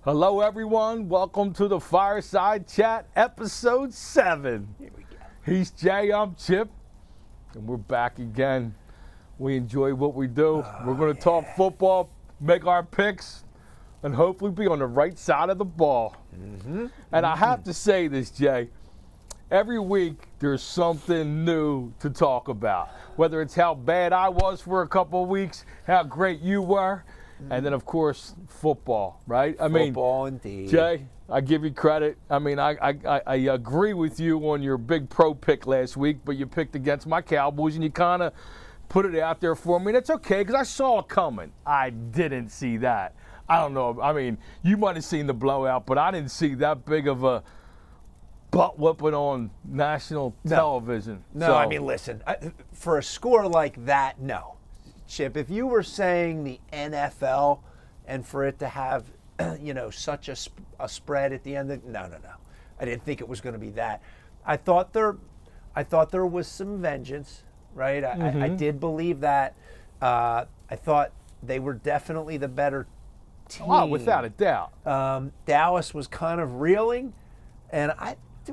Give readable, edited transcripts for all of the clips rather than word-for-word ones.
Hello, everyone. Welcome to the Fireside Chat, Episode 7. Here we go. He's Jay, I'm Chip, and we're back again. We enjoy what we do. We're going to talk football, make our picks, and hopefully be on the right side of the ball. And I have to say this, Jay. Every week, there's something new to talk about. Whether it's how bad I was for a couple of weeks, how great you were, and then, of course, football, right? Football, indeed. Jay, I give you credit. I mean, I agree with you on your big pro pick last week, but you picked against my Cowboys, and you kind of put it out there for me. That's okay, because I saw it coming. I didn't see that. I don't know. I mean, you might have seen the blowout, but I didn't see that big of a butt whooping on national television. No, I mean, listen, for a score like that, no. Chip, if you were saying the NFL and for it to have, such a spread at the end, no. I didn't think it was going to be that. I thought there was some vengeance, right? I did believe that. I thought they were definitely the better team. Oh, without a doubt. Dallas was kind of reeling, and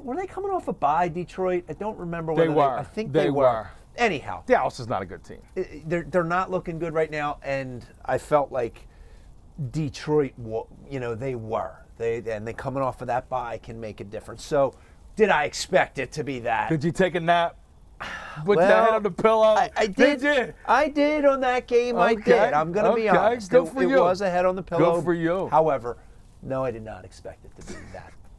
were they coming off a bye, Detroit? I don't remember whether they were. I think they were. Anyhow, Dallas is not a good team. They're not looking good right now, and I felt like Detroit, they were. They coming off of that bye can make a difference. So, did I expect it to be that? Did you take a nap? Put your head on the pillow? I did. Did you? I did on that game. Okay. I did. I'm going to be honest. Good for you. It was a head on the pillow. Good for you. However, no, I did not expect it to be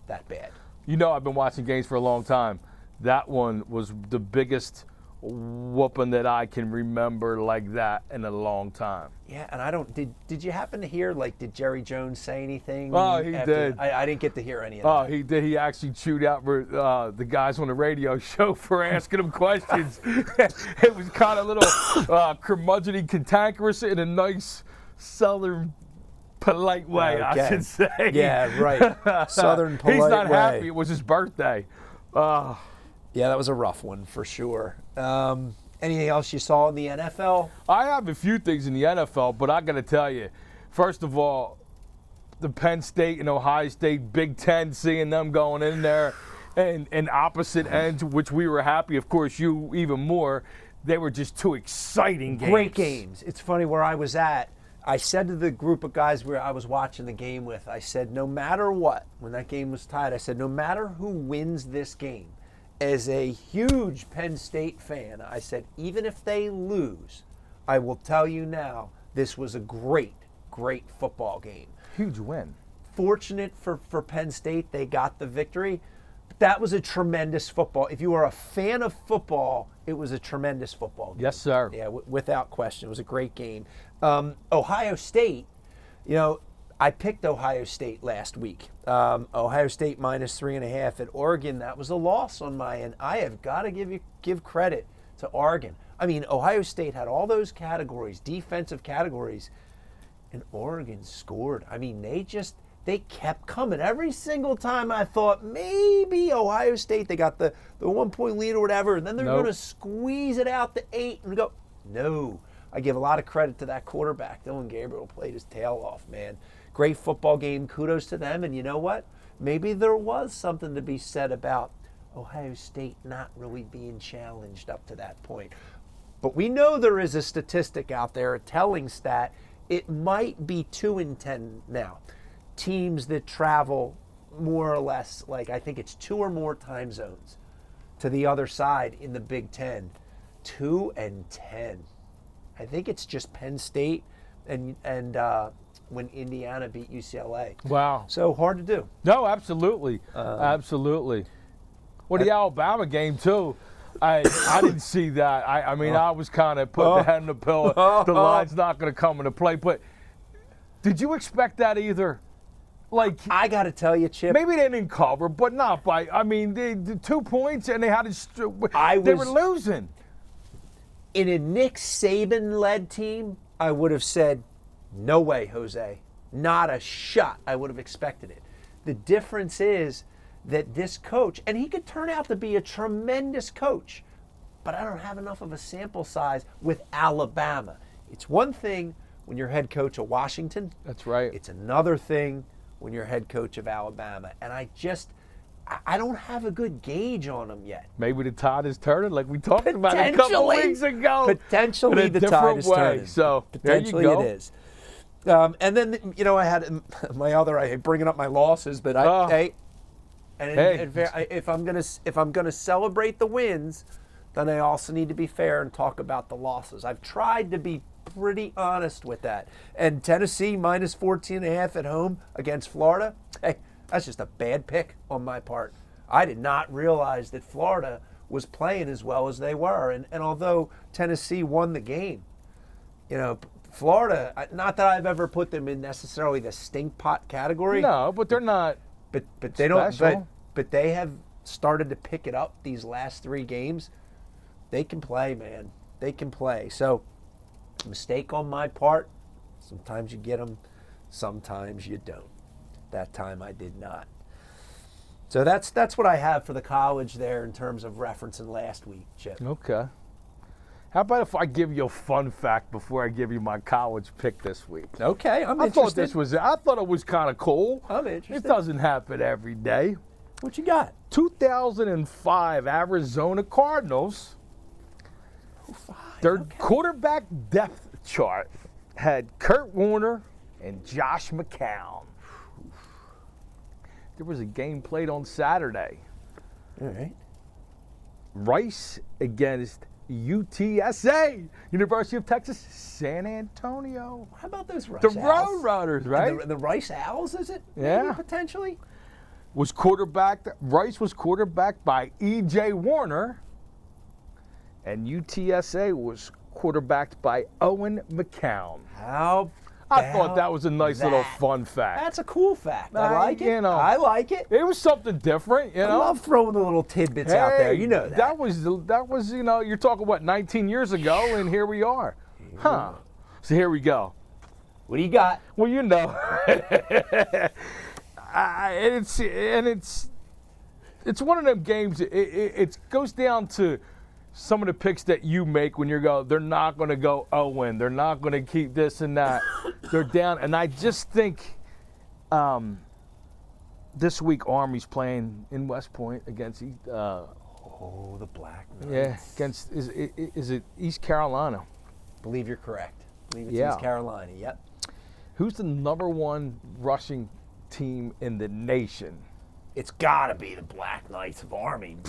that bad. You know, I've been watching games for a long time. That one was the biggest whooping that I can remember like that in a long time. Yeah, and I don't. Did you happen to hear? Did Jerry Jones say anything? Oh, he did. I didn't get to hear any of that. Oh, he did. He actually chewed out the guys on the radio show for asking him questions. It was kind of a little curmudgeon-y, cantankerous in a nice Southern polite way, okay. I should say. Yeah, right. Southern polite way. He's not happy. It was his birthday. Yeah, that was a rough one for sure. Anything else you saw in the NFL? I have a few things in the NFL, but I got to tell you, first of all, the Penn State and Ohio State Big Ten, seeing them going in there and opposite ends, which we were happy, of course, you even more. They were just two exciting games. Great games. It's funny where I was at. I said to the group of guys where I was watching the game with, I said, no matter what, when that game was tied, I said, no matter who wins this game, as a huge Penn State fan, I said, even if they lose, I will tell you now, this was a great football game. Huge win. Fortunate for Penn State, they got the victory. But that was a tremendous football. If you are a fan of football, it was a tremendous football game. Yes, sir. Yeah, without question. It was a great game. Ohio State, I picked Ohio State last week. Ohio State minus 3.5 at Oregon. That was a loss on my end. I have got to give credit to Oregon. I mean, Ohio State had all those categories, defensive categories, and Oregon scored. I mean, they kept coming. Every single time I thought maybe Ohio State, they got the 1-point lead or whatever, and then they're going to squeeze it out to 8 and go. No. I give a lot of credit to that quarterback. Dylan Gabriel played his tail off, man. Great football game. Kudos to them. And you know what? Maybe there was something to be said about Ohio State not really being challenged up to that point. But we know there is a statistic out there, a telling stat. It might be 2-10 now. Teams that travel more or less, I think it's 2 or more time zones to the other side in the Big Ten. 2-10. I think it's just Penn State and when Indiana beat UCLA. Wow. So hard to do. No, absolutely. Absolutely. Well, the Alabama game, too, I didn't see that. I mean, I was kind of putting the head in the pillow. The line's not going to come into play. But did you expect that either? I got to tell you, Chip. Maybe they didn't cover, but not by. I mean, the 2 points, and they had to. They were losing. In a Nick Saban-led team, I would have said, no way, Jose. Not a shot. I would have expected it. The difference is that this coach, and he could turn out to be a tremendous coach, but I don't have enough of a sample size with Alabama. It's one thing when you're head coach of Washington. That's right. It's another thing when you're head coach of Alabama. And I don't have a good gauge on them yet. Maybe the tide is turning, like we talked about a couple weeks ago. Potentially the tide is turning. So potentially there you go. It is. And then, I had my other, I hate bringing up my losses, but if I'm gonna celebrate the wins, then I also need to be fair and talk about the losses. I've tried to be pretty honest with that. And Tennessee minus 14.5 at home against Florida, hey, that's just a bad pick on my part. I did not realize that Florida was playing as well as they were. And although Tennessee won the game, Florida, not that I've ever put them in necessarily the stink pot category. No, but they're not. But they don't. But they have started to pick it up these last 3 games. They can play, man. They can play. So, mistake on my part. Sometimes you get them, sometimes you don't. That time I did not. So that's what I have for the college there in terms of referencing last week, Chip. Okay. How about if I give you a fun fact before I give you my college pick this week? Okay, I'm interested. I thought it was kind of cool. I'm interested. It doesn't happen every day. What you got? 2005 Arizona Cardinals. Their quarterback depth chart had Kurt Warner and Josh McCown. There was a game played on Saturday. All right. Rice against UTSA, University of Texas, San Antonio. How about those Rice The Owls? Road Runners, right? The Rice Owls, is it? Yeah. Maybe, potentially? Rice was quarterbacked by E.J. Warner, and UTSA was quarterbacked by Owen McCown. I thought that was a nice little fun fact. That's a cool fact. I like it. I like it. It was something different, I love throwing the little tidbits out there. You know that. That was, you're talking, 19 years ago, and here we are. Huh. So here we go. What do you got? Well, it's one of them games. It goes down to some of the picks that you make when they're not going to go 0-win. They're not going to keep this and that. They're down. And I just think this week Army's playing in West Point against the Black Knights. Yeah, against is it East Carolina? Believe you're correct. Believe it's East Carolina. Yep. Who's the #1 rushing team in the nation? It's got to be the Black Knights of Army.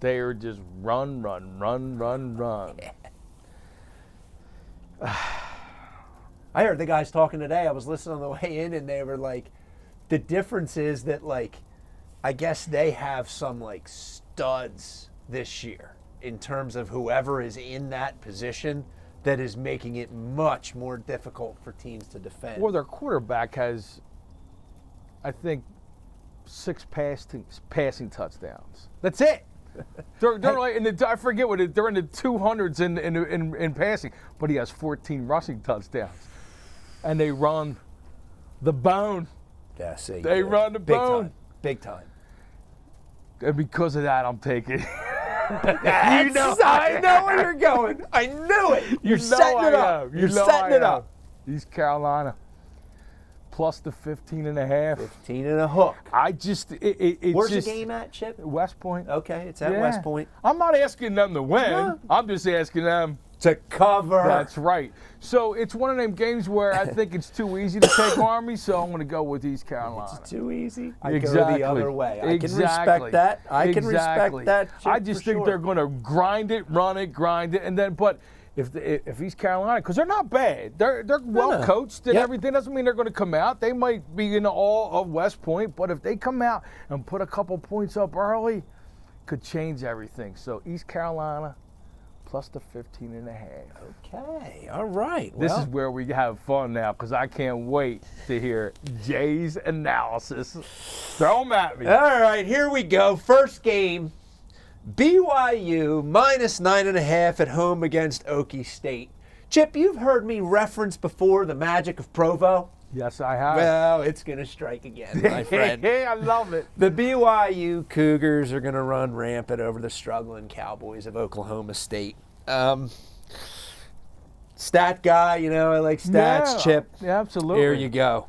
They are just run. Yeah. I heard the guys talking today. I was listening on the way in, and they were like, the difference is that, I guess they have some, studs this year in terms of whoever is in that position that is making it much more difficult for teams to defend. Well, their quarterback has, I think, 6 passing touchdowns. That's it. They're I forget what they're in the 200s in passing, but he has 14 rushing touchdowns, and they run the bone. Yeah, see, they run the bone, big time. And because of that, I'm taking. I know where you're going. I knew it. You're setting it up. You're setting it up. East Carolina. Plus the 15.5. 15 and a hook. Where's the game at, Chip? West Point. Okay, it's at West Point. I'm not asking them to win. No. I'm just asking them to cover. That's right. So it's one of them games where I think it's too easy to take Army, so I'm going to go with East Carolina. It's too easy. I go the other way. I can respect that. I can respect that. Chip, I just think they're going to grind it, and then if East Carolina, because they're not bad, they're well coached and everything. Doesn't mean they're going to come out. They might be in all of West Point, but if they come out and put a couple points up early, could change everything. So East Carolina plus the 15.5. Okay, all right. This is where we have fun now, because I can't wait to hear Jay's analysis. Throw them at me. All right, here we go. First game. BYU minus 9.5 at home against Okie State. Chip, you've heard me reference before the magic of Provo. Yes, I have. Well, it's going to strike again, my friend. Hey, I love it. The BYU Cougars are going to run rampant over the struggling Cowboys of Oklahoma State. Stat guy, I like stats, Chip. Yeah, absolutely. Here you go.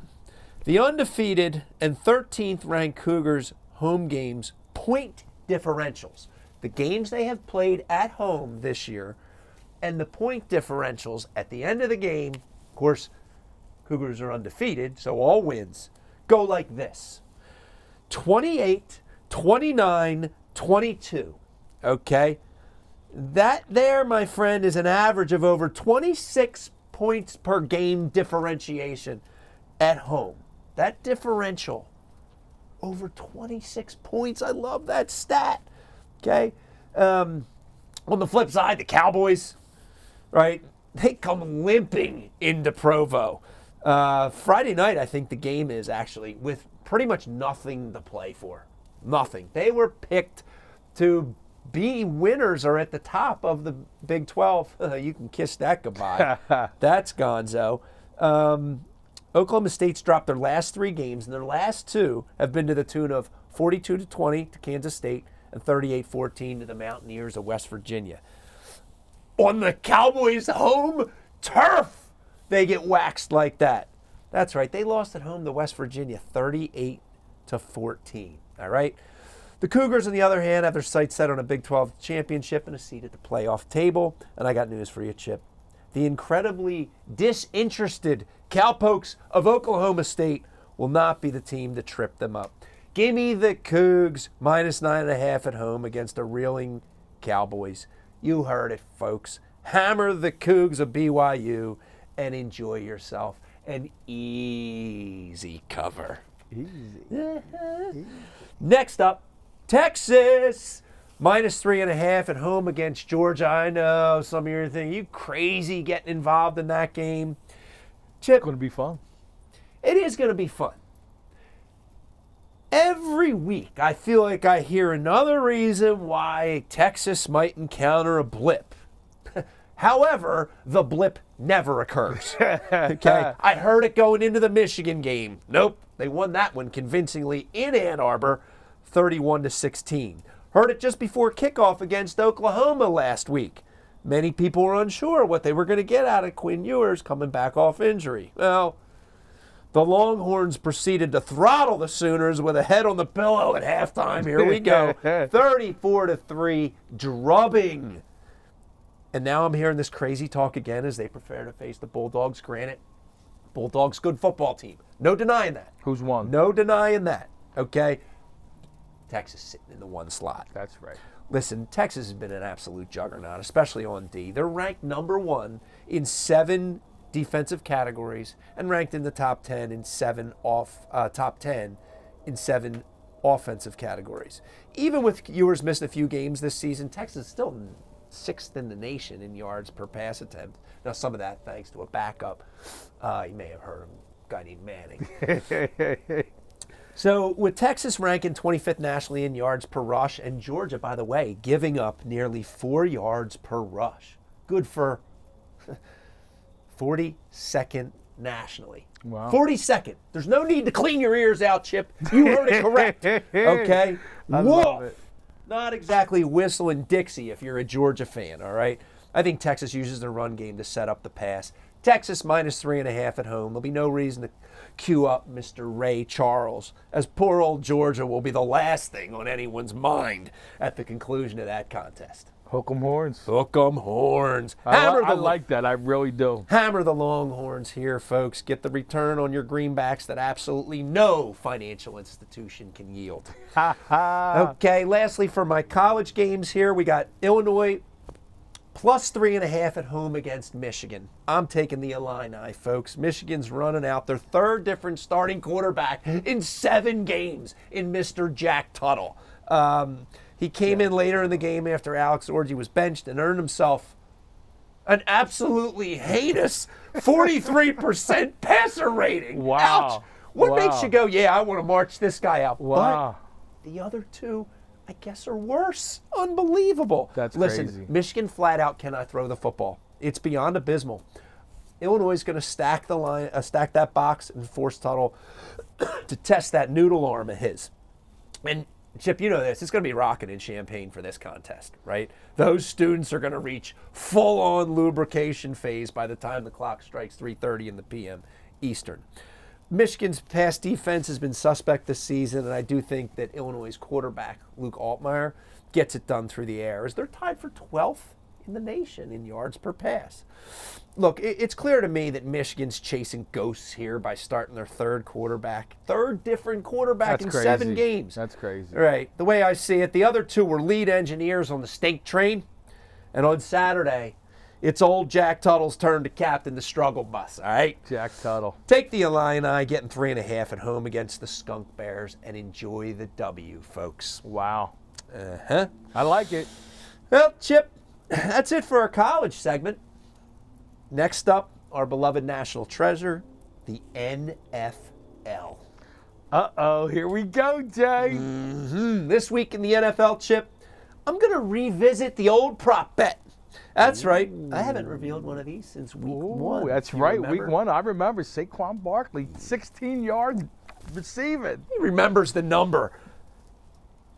The undefeated and 13th ranked Cougars home games point differentials. The games they have played at home this year and the point differentials at the end of the game, of course, Cougars are undefeated, so all wins, go like this. 28, 29, 22. Okay? That there, my friend, is an average of over 26 points per game differentiation at home. That differential, over 26 points. I love that stat. Okay? On the flip side, the Cowboys, right? They come limping into Provo. Friday night, I think the game is actually with pretty much nothing to play for. Nothing. They were picked to be winners or at the top of the Big 12. You can kiss that goodbye. That's gonzo. Oklahoma State's dropped their last 3 games, and their last 2 have been to the tune of 42-20 to Kansas State and 38-14 to the Mountaineers of West Virginia. On the Cowboys' home turf, they get waxed like that. That's right. They lost at home to West Virginia 38-14. All right? The Cougars, on the other hand, have their sights set on a Big 12 championship and a seat at the playoff table. And I got news for you, Chip. The incredibly disinterested Cowpokes of Oklahoma State will not be the team to trip them up. Give me the Cougs minus 9.5 at home against a reeling Cowboys. You heard it, folks. Hammer the Cougs of BYU and enjoy yourself. An easy cover. Easy. Next up, Texas minus 3.5 at home against Georgia. I know some of you are thinking, you crazy getting involved in that game. Chip, It's going to be fun. it is going to be fun. Every week, I feel like I hear another reason why Texas might encounter a blip. However, the blip never occurs. Okay, I heard it going into the Michigan game. Nope, they won that one convincingly in Ann Arbor, 31-16. Heard it just before kickoff against Oklahoma last week. Many people were unsure what they were going to get out of Quinn Ewers coming back off injury. Well, the Longhorns proceeded to throttle the Sooners with a head on the pillow at halftime. Here we go. 34-3, drubbing. And now I'm hearing this crazy talk again as they prepare to face the Bulldogs. Granted, Bulldogs, good football team. No denying that. Who's won? No denying that. Okay? Texas sitting in the 1 slot. That's right. Listen, Texas has been an absolute juggernaut, especially on D. They're ranked number 1 in 7 defensive categories and ranked in the top 10 in 7 offensive categories. Even with Ewers missing a few games this season, Texas is still 6th in the nation in yards per pass attempt. Now, some of that thanks to a backup. You may have heard of a guy named Manning. So with Texas ranking 25th nationally in yards per rush, and Georgia, by the way, giving up nearly 4 yards per rush. Good for 42nd nationally. Wow. 42nd. There's no need to clean your ears out, Chip. You heard it correct. Okay? I love it. Not exactly whistling Dixie if you're a Georgia fan, all right? I think Texas uses their run game to set up the pass. Texas minus 3.5 at home. There'll be no reason to cue up Mr. Ray Charles, as poor old Georgia will be the last thing on anyone's mind at the conclusion of that contest. Hook 'em horns. Hook 'em horns. I like that. I really do. Hammer the Longhorns here, folks. Get the return on your greenbacks that absolutely no financial institution can yield. Okay, lastly, for my college games here, we got Illinois plus 3.5 at home against Michigan. I'm taking the Illini, folks. Michigan's running out their 3rd different starting quarterback in 7 games in Mr. Jack Tuttle. He came in later in the game after Alex Orji was benched and earned himself an absolutely heinous 43% passer rating. Wow. Ouch. What Wow. makes you go, yeah, I want to march this guy out? Wow. But the other 2, I guess, are worse. Unbelievable. That's Listen, crazy. Michigan flat out cannot throw the football. It's beyond abysmal. Illinois is going to stack the line, stack that box, and force Tuttle to test that noodle arm of his. And Chip, you know this. It's going to be rocking in Champaign for this contest, right? Those students are going to reach full-on lubrication phase by the time the clock strikes 3:30 in the p.m. Eastern. Michigan's pass defense has been suspect this season, and I do think that Illinois' quarterback, Luke Altmaier, gets it done through the air, as they're tied for 12th in the nation in yards per pass. Look, it's clear to me that Michigan's chasing ghosts here by starting their third different quarterback in 7 games. That's crazy. Right. The way I see it, the other 2 were lead engineers on the steak train, and on Saturday, it's old Jack Tuttle's turn to captain the struggle bus, all right? Jack Tuttle. Take the Illini, getting 3.5 at home against the Skunk Bears, and enjoy the W, folks. Wow. Uh-huh. I like it. Well, Chip, that's it for our college segment. Next up, our beloved national treasure, the NFL. Uh-oh, here we go, Jay. This week in the NFL, Chip, I'm going to revisit the old prop bet. That's right. I haven't revealed one of these since week 1. That's You right, remember? week 1. I remember Saquon Barkley, 16 yards receiving. He remembers the number.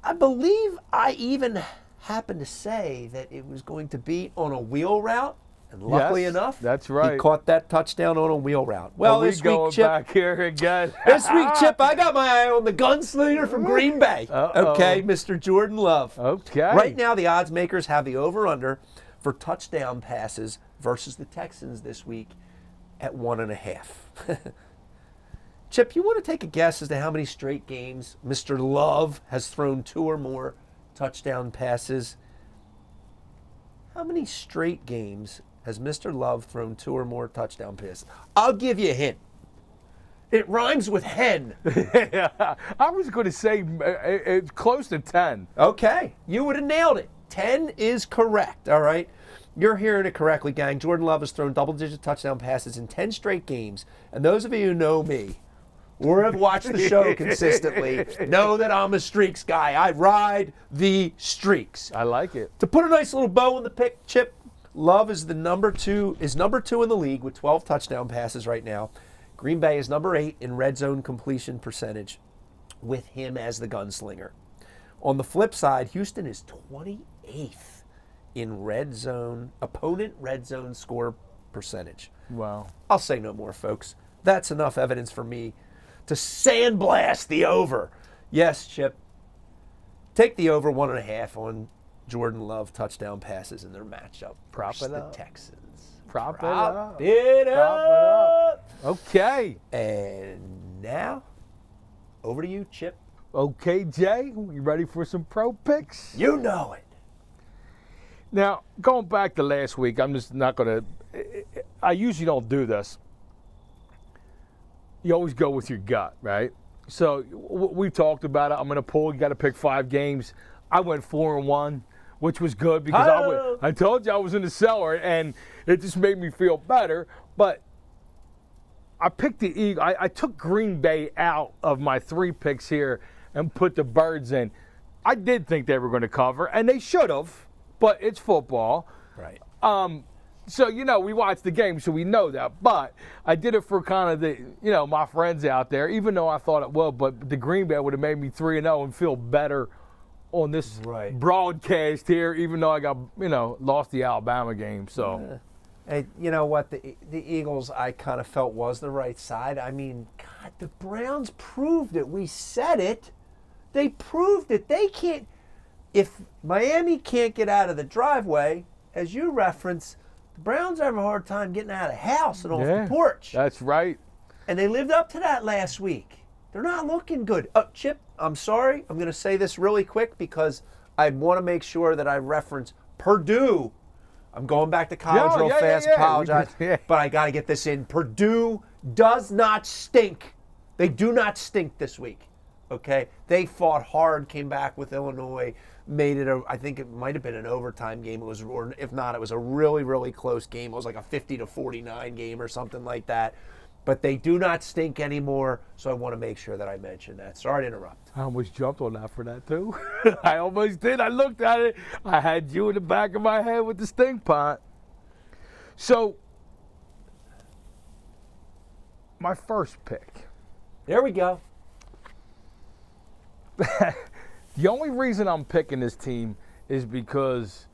I believe I even happened to say that it was going to be on a wheel route. And luckily Yes, enough, that's right. he caught that touchdown on a wheel route. Well, this going week, Chip, back here again. this week, Chip, I got my eye on the gunslinger from Green Bay. Uh-oh. Okay, Mr. Jordan Love. Okay. Right now, the odds makers have the over-under for touchdown passes versus the Texans this week at 1.5. Chip, you want to take a guess as to how many straight games Mr. Love has thrown 2 or more touchdown passes? How many straight games has Mr. Love thrown 2 or more touchdown passes? I'll give you a hint. It rhymes with hen. I was going to say it's close to 10. Okay, you would have nailed it. 10 is correct, all right? You're hearing it correctly, gang. Jordan Love has thrown double-digit touchdown passes in 10 straight games. And those of you who know me or have watched the show consistently know that I'm a streaks guy. I ride the streaks. I like it. To put a nice little bow on the pick, Chip, Love is number two in the league with 12 touchdown passes right now. Green Bay is number 8 in red zone completion percentage with him as the gunslinger. On the flip side, Houston is 28th in opponent red zone score percentage. Wow. I'll say no more, folks. That's enough evidence for me to sandblast the over. Yes, Chip. Take the over 1.5 on Jordan Love touchdown passes in their matchup. Prop versus it the up. Texans. Prop it Prop up. it Prop it up. Okay. And now, over to you, Chip. Okay, Jay, you ready for some pro picks? You know it. Now, going back to last week, I'm just not going to, I usually don't do this. You always go with your gut, right? So we talked about it. I'm going to pull. You got to pick 5 games. I went 4-1, which was good because I told you I was in the cellar, and it just made me feel better. But I picked the Eagles. I took Green Bay out of my 3 picks here and put the Birds in. I did think they were going to cover, and they should have, but it's football. Right. So, we watched the game, so we know that. But I did it for kind of the, my friends out there, even though I thought it would. But the Green Bay would have made me 3-0 and feel better on this broadcast here, even though I got, lost the Alabama game. So, Hey, you know what? The Eagles, I kind of felt was the right side. I mean, God, the Browns proved it. We said it. They proved it. They can't. If Miami can't get out of the driveway, as you reference, the Browns have a hard time getting out of the house and off the porch. That's right. And they lived up to that last week. They're not looking good. Chip, I'm sorry. I'm going to say this really quick because I want to make sure that I reference Purdue. I'm going back to college real fast. Apologize. But I got to get this in. Purdue does not stink. They do not stink this week. Okay? They fought hard, came back with Illinois, made it I think it might have been an overtime game. Or if not, it was a really, really close game. It was like a 50-49 game or something like that. But they do not stink anymore, so I want to make sure that I mention that. Sorry to interrupt. I almost jumped on that for that, too. I almost did. I looked at it. I had you in the back of my head with the stink pot. So, my first pick. There we go. The only reason I'm picking this team is because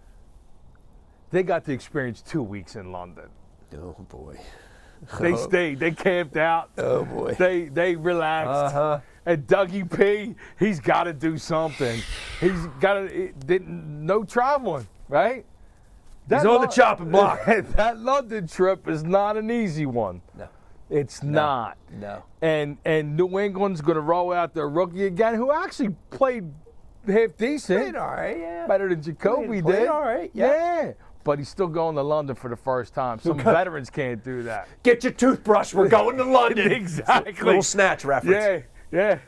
they got to experience 2 weeks in London. Oh, boy. They stayed. They camped out. Oh, boy. They relaxed. Uh-huh. And Dougie P, he's got to do something. He's got to, no traveling, right? He's on the chopping block. That London trip is not an easy one. No. It's not. No. And New England's going to roll out their rookie again, who actually played half decent. Played all right, yeah. Better than Jacoby Played did. all right, yeah. But he's still going to London for the first time. Some veterans can't do that. Get your toothbrush. We're going to London. Exactly. Little snatch reference. Yeah, yeah.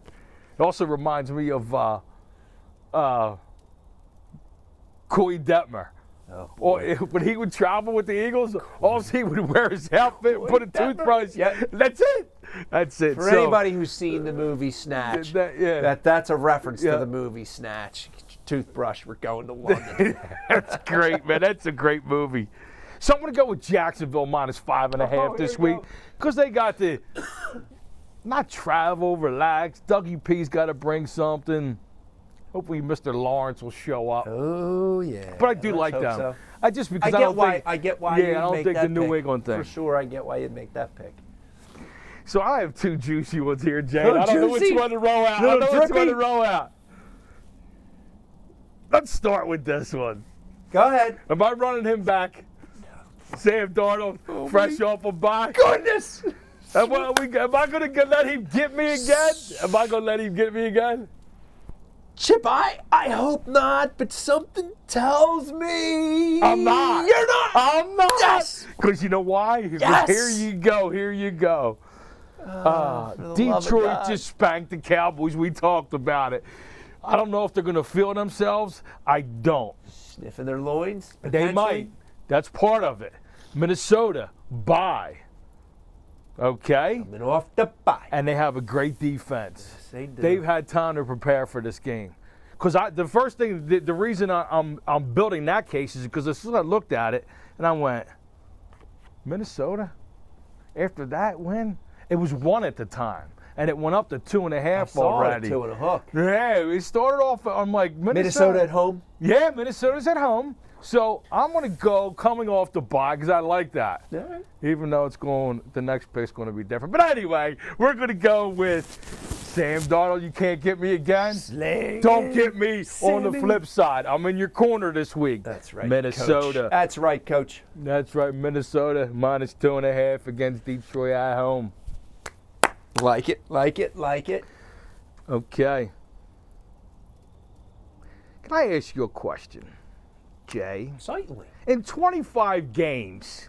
It also reminds me of Coy Detmer. Oh, Or when he would travel with the Eagles, all he would wear his outfit, put a toothbrush. Yeah. That's it. That's it. For anybody who's seen the movie Snatch, that's a reference to the movie Snatch. Get your toothbrush. We're going to London. That's great, man. That's a great movie. So I'm going to go with Jacksonville -5.5 this week because they got to not travel, relax. Dougie P's got to bring something. Hopefully, Mr. Lawrence will show up. Oh yeah. But I do like them. So. I just because I don't get think. I get why. Yeah, you'd I don't make think that the New pick. England thing. For sure, I get why you'd make that pick. So I have two juicy ones here, Jay. Oh, I don't know juicy? which one to roll out. I Little don't know which one drippy? to roll out. Let's start with this one. Go ahead. Am I running him back? Sam Darnold, fresh off a bye. Goodness. Am I going to let him get me again? Am I going to let him get me again? Chip, I hope not, but something tells me I'm not. You're not. I'm not. Yes. Because you know why? Yes. Here you go. Here you go. For the love of Detroit God. just spanked the Cowboys. We talked about it. I don't know if they're going to feel themselves. I don't. Sniffing their loins. They might. That's part of it. Minnesota, bye. Okay? Coming off the bye. And they have a great defense. Yes, they do. They've had time to prepare for this game. Because the first thing, the reason I'm building that case is because as soon as I looked at it and I went, Minnesota? After that win? It was 1 at the time. And it went up to 2.5 already. 2 and a hook. Yeah, we started off, I'm like, Minnesota at home? Yeah, Minnesota's at home. So I'm going to go coming off the bye because I like that. All right. Even though the next pick's going to be different. But anyway, we're going to go with Sam Darnold. You can't get me again. Don't get me on the flip side. I'm in your corner this week. That's right, Minnesota. Coach. That's right, Coach. That's right, Minnesota -2.5 against Detroit at home. Like it, like it, like it. Okay. Can I ask you a question, Jay? Certainly. In 25 games,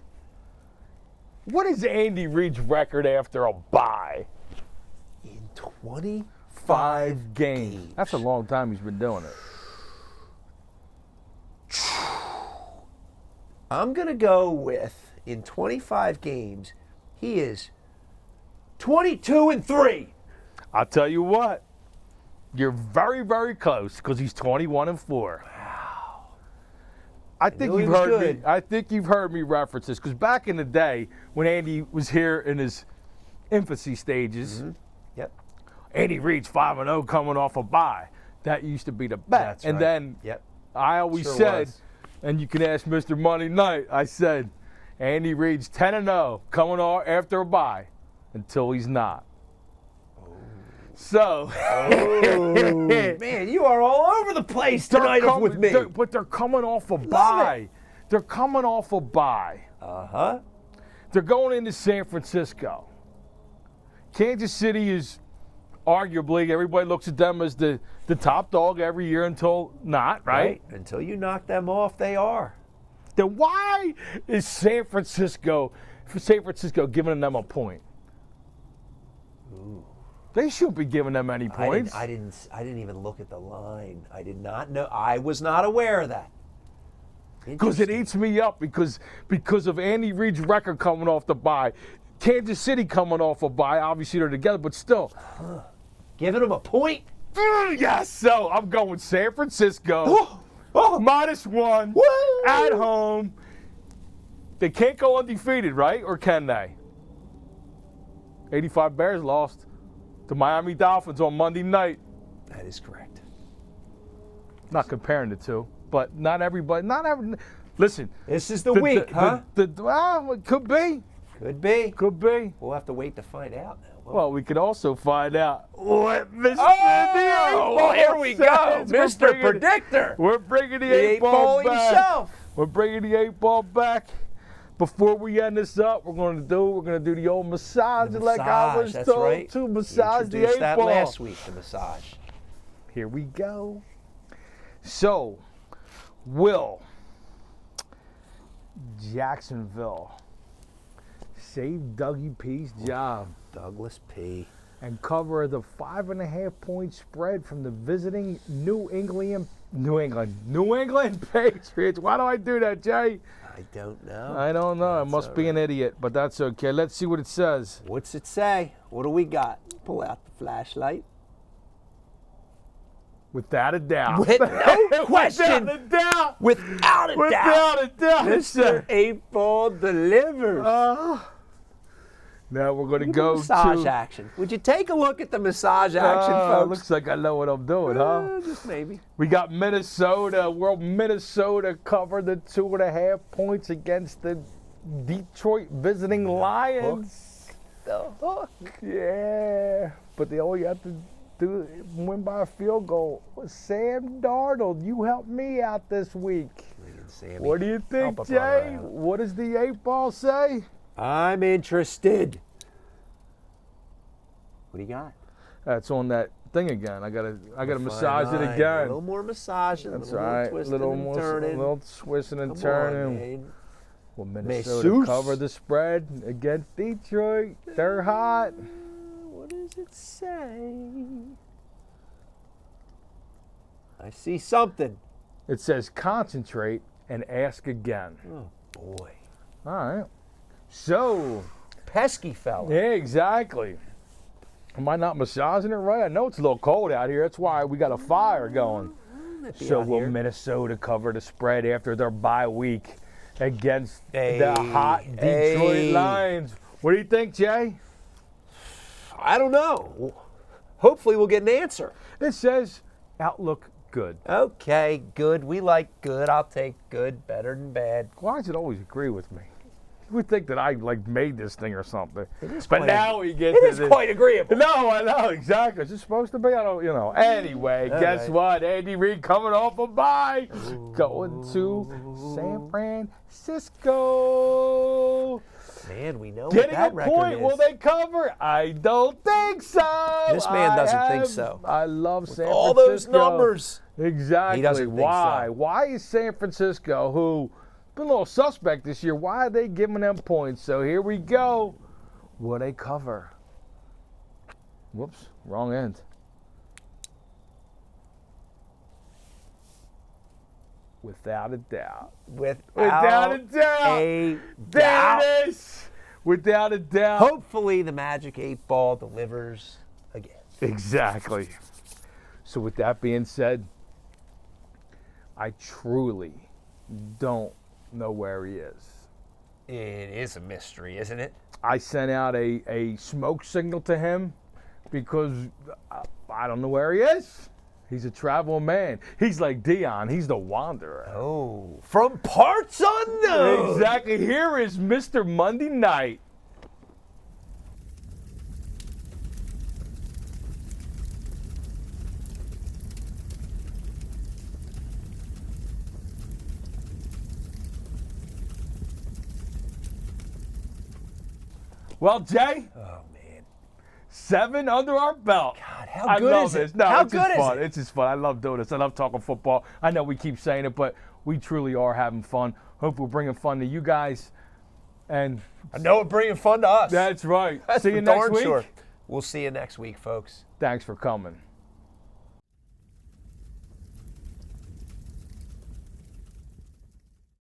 what is Andy Reid's record after a bye? In 25 games. That's a long time he's been doing it. I'm going to go with, in 25 games, he is 22-3. I'll tell you what, you're very, very close because he's 21-4. Wow. I think you've heard me. I think you've heard me reference this because back in the day when Andy was here in his infancy stages, Yep. Andy Reid's 5-0 coming off a bye. That used to be the bet. That's and right. then Yep. I always Sure said, was. and you can ask Mr. Monday Night, I said, Andy Reid's 10-0 coming off after a bye until he's not. So, Man, you are all over the place tonight with me. But they're coming off a bye. They're coming off a bye. Uh-huh. They're going into San Francisco. Kansas City is arguably, everybody looks at them as the top dog every year until not, right? Until you knock them off, they are. Then why is San Francisco giving them a point? Ooh. They shouldn't be giving them any points. I didn't even look at the line. I did not know. I was not aware of that. Because it eats me up because of Andy Reid's record coming off the bye. Kansas City coming off a bye. Obviously they're together, but still. Giving them a point? Yes, so I'm going San Francisco. -1 Woo! at home. They can't go undefeated, right? Or can they? 85 Bears lost to Miami Dolphins on Monday night. That is correct. Not comparing the two, but not everybody. Listen. This is the week, huh? Well, it could be. Could be. Could be. We'll have to wait to find out now. Well, we could also find out what Mr. Oh, well, here we go. Mr. Predictor. We're bringing the The 8-ball back. himself. We're bringing the 8-ball back. Before we end this up, we're going to do the old massage, like I was that's told right. to massage the Introduced that 8-ball. last week, the massage. Here we go. So, will Jacksonville save Dougie P's job Douglas P. and cover the 5.5-point spread from the visiting New England Patriots? Why do I do that, Jay? I don't know. I don't know. I That's must all be right. an idiot, but that's okay. Let's see what it says. What's it say? What do we got? Pull out the flashlight. Without a doubt. With no question. Without a doubt. Without a doubt. Without a doubt. Mr. 8-ball delivers. Now we're going to Look at go the massage to... action. Would you take a look at the massage action, folks? Looks like I know what I'm doing, huh? Just maybe. We got Minnesota. Minnesota covered the 2.5 points against the Detroit visiting Lions. The hook. Yeah, but they only have to win by a field goal. Sam Darnold, you helped me out this week. What do you think, Help a brother Jay? out. What does the 8-ball say? I'm interested. What do you got? That's on that thing again. I gotta massage it Fine line. again. A little more massaging. That's a little right. twisting Little and more, turning. little twisting and Come on, turning. man. Will Minnesota Jesus. cover the spread against Detroit? They're hot. What does it say? I see something. It says concentrate and ask again. Oh, boy. All right. So, Pesky fella. yeah, exactly. Am I not massaging it right? I know it's a little cold out here. That's why we got a fire going. So will Minnesota cover the spread after their bye week against the hot Detroit Lions? What do you think, Jay? I don't know. Hopefully we'll get an answer. It says outlook good. Okay, good. We like good. I'll take good better than bad. Why does it always agree with me? You would think that I made this thing or something. It is But quite now we get It to is this. quite agreeable. No, I know, exactly. It's supposed to be, I don't, Anyway, guess right. what? Andy Reid coming off a bye. Going to San Francisco. Man, we know Getting what that a record point. is. Will they cover? I don't think so. This man doesn't think so. I love San all Francisco. those numbers. Exactly. He doesn't think Why? so. Why is San Francisco, who been a little suspect this year, why are they giving them points? So here we go. Will they cover? Whoops, wrong end. Without a doubt. Without a doubt. a There doubt. it is. Without a doubt. Hopefully the magic 8-ball delivers again. Exactly. So with that being said, I truly don't know where he is. It is a mystery, isn't it? I sent out a smoke signal to him because I don't know where he is. He's a traveling man. He's like Dion. He's the wanderer. Oh, from parts unknown. Exactly. Here is Mr. Monday Night. Well, Jay. Oh, man. 7 under our belt. God, how I good love is this. it? No, How it's just good is fun. it? It's just fun. I love doing this. I love talking football. I know we keep saying it, but we truly are having fun. Hope we're bringing fun to you guys. And I know it's bringing fun to us. that's right. That's See for you next darn week. sure. We'll see you next week, folks. Thanks for coming.